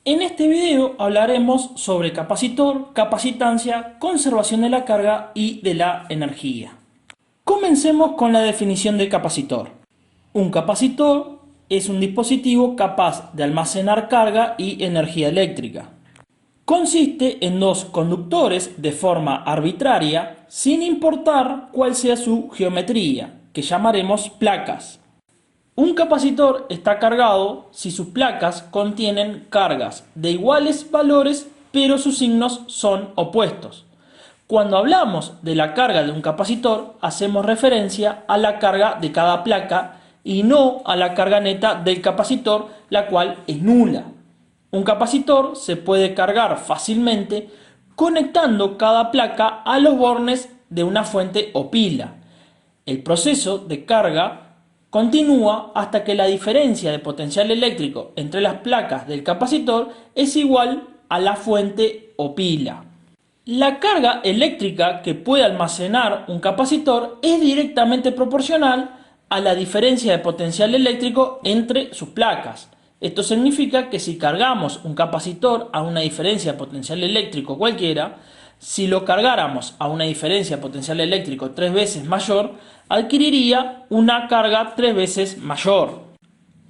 En este video hablaremos sobre capacitor, capacitancia, conservación de la carga y de la energía. Comencemos con la definición de capacitor. Un capacitor es un dispositivo capaz de almacenar carga y energía eléctrica. Consiste en dos conductores de forma arbitraria, sin importar cuál sea su geometría, que llamaremos placas. Un capacitor está cargado si sus placas contienen cargas de iguales valores, pero sus signos son opuestos. Cuando hablamos de la carga de un capacitor, hacemos referencia a la carga de cada placa y no a la carga neta del capacitor, la cual es nula. Un capacitor se puede cargar fácilmente conectando cada placa a los bornes de una fuente o pila. El proceso de carga continúa hasta que la diferencia de potencial eléctrico entre las placas del capacitor es igual a la fuente o pila. La carga eléctrica que puede almacenar un capacitor es directamente proporcional a la diferencia de potencial eléctrico entre sus placas. Esto significa que si cargamos un capacitor a una diferencia de potencial eléctrico cualquiera, si lo cargáramos a una diferencia de potencial eléctrico 3 veces mayor, adquiriría una carga 3 veces mayor.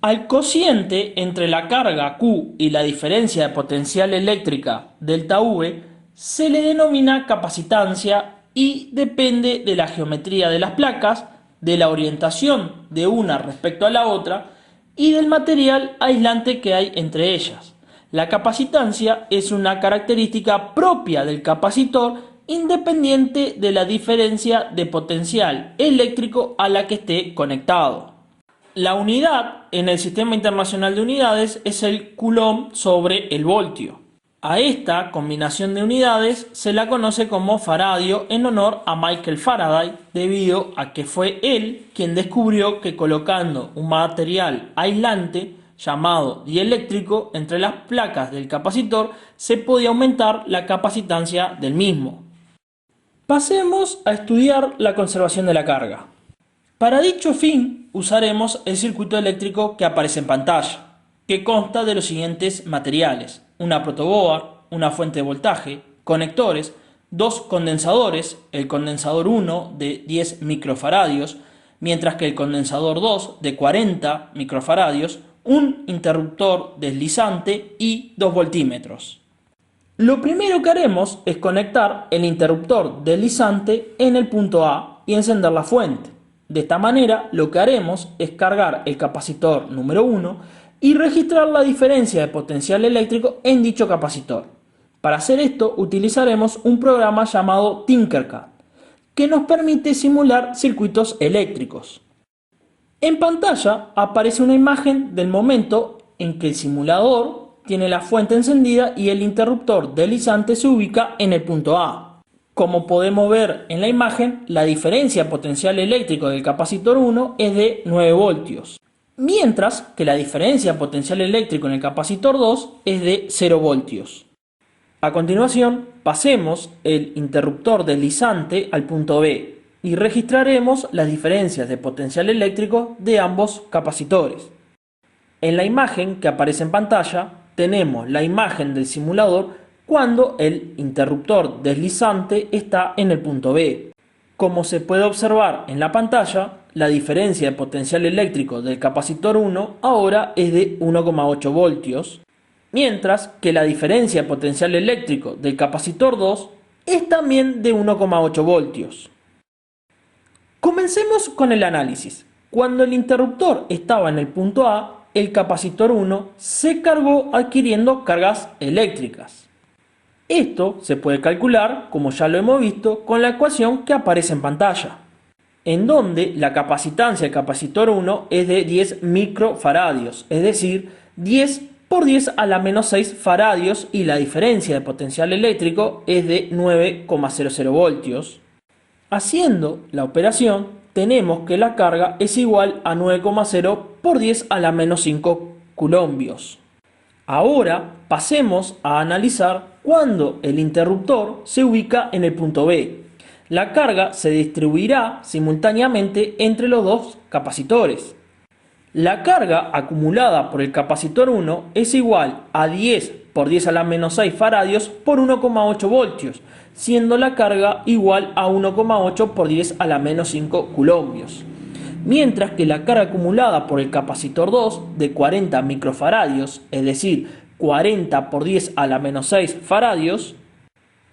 Al cociente entre la carga Q y la diferencia de potencial eléctrica delta V se le denomina capacitancia y depende de la geometría de las placas, de la orientación de una respecto a la otra y del material aislante que hay entre ellas. La capacitancia es una característica propia del capacitor independiente de la diferencia de potencial eléctrico a la que esté conectado. La unidad en el Sistema Internacional de Unidades es el coulomb sobre el voltio. A esta combinación de unidades se la conoce como faradio en honor a Michael Faraday, debido a que fue él quien descubrió que colocando un material aislante llamado dieléctrico entre las placas del capacitor se podía aumentar la capacitancia del mismo. Pasemos a estudiar la conservación de la carga. Para dicho fin usaremos el circuito eléctrico que aparece en pantalla, que consta de los siguientes materiales: una protoboard, una fuente de voltaje, conectores, dos condensadores, el condensador 1 de 10 microfaradios, mientras que el condensador 2 de 40 microfaradios, un interruptor deslizante y 2 voltímetros. Lo primero que haremos es conectar el interruptor deslizante en el punto A y encender la fuente. De esta manera lo que haremos es cargar el capacitor número 1 y registrar la diferencia de potencial eléctrico en dicho capacitor. Para hacer esto utilizaremos un programa llamado Tinkercad, que nos permite simular circuitos eléctricos. En pantalla aparece una imagen del momento en que el simulador tiene la fuente encendida y el interruptor deslizante se ubica en el punto A. Como podemos ver en la imagen, la diferencia potencial eléctrico del capacitor 1 es de 9 voltios, mientras que la diferencia potencial eléctrico en el capacitor 2 es de 0 voltios. A continuación, pasemos el interruptor deslizante al punto B y registraremos las diferencias de potencial eléctrico de ambos capacitores. En la imagen que aparece en pantalla tenemos la imagen del simulador cuando el interruptor deslizante está en el punto B. Como se puede observar en la pantalla, la diferencia de potencial eléctrico del capacitor 1 ahora es de 1,8 voltios, mientras que la diferencia de potencial eléctrico del capacitor 2 es también de 1,8 voltios. Comencemos con el análisis. Cuando el interruptor estaba en el punto A, el capacitor 1 se cargó adquiriendo cargas eléctricas. Esto se puede calcular, como ya lo hemos visto, con la ecuación que aparece en pantalla, en donde la capacitancia del capacitor 1 es de 10 microfaradios, es decir, 10 por 10 a la menos 6 faradios, y la diferencia de potencial eléctrico es de 9,00 voltios. Haciendo la operación, tenemos que la carga es igual a 9,0 por 10 a la menos 5 coulombios. Ahora pasemos a analizar cuando el interruptor se ubica en el punto B. La carga se distribuirá simultáneamente entre los dos capacitores. La carga acumulada por el capacitor 1 es igual a 10 por 10 a la menos 6 faradios por 1,8 voltios, siendo la carga igual a 1,8 por 10 a la menos 5 coulombios. Mientras que la carga acumulada por el capacitor 2 de 40 microfaradios, es decir, 40 por 10 a la menos 6 faradios,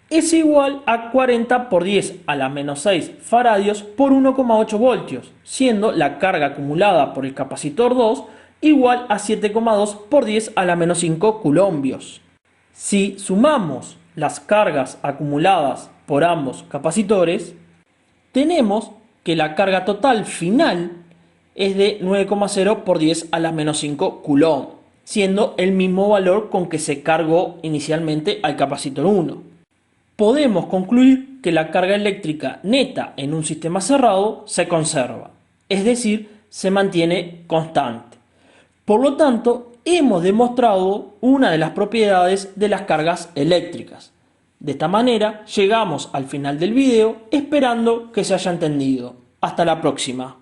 es igual a 40 por 10 a la menos 6 faradios por 1,8 voltios, siendo la carga acumulada por el capacitor 2 igual a 7,2 por 10 a la menos 5 coulombios. Si sumamos las cargas acumuladas por ambos capacitores, tenemos que la carga total final es de 9,0 por 10 a la menos 5 coulomb, siendo el mismo valor con que se cargó inicialmente al capacitor 1. Podemos concluir que la carga eléctrica neta en un sistema cerrado se conserva, es decir, se mantiene constante. Por lo tanto, hemos demostrado una de las propiedades de las cargas eléctricas. De esta manera, llegamos al final del video esperando que se haya entendido. Hasta la próxima.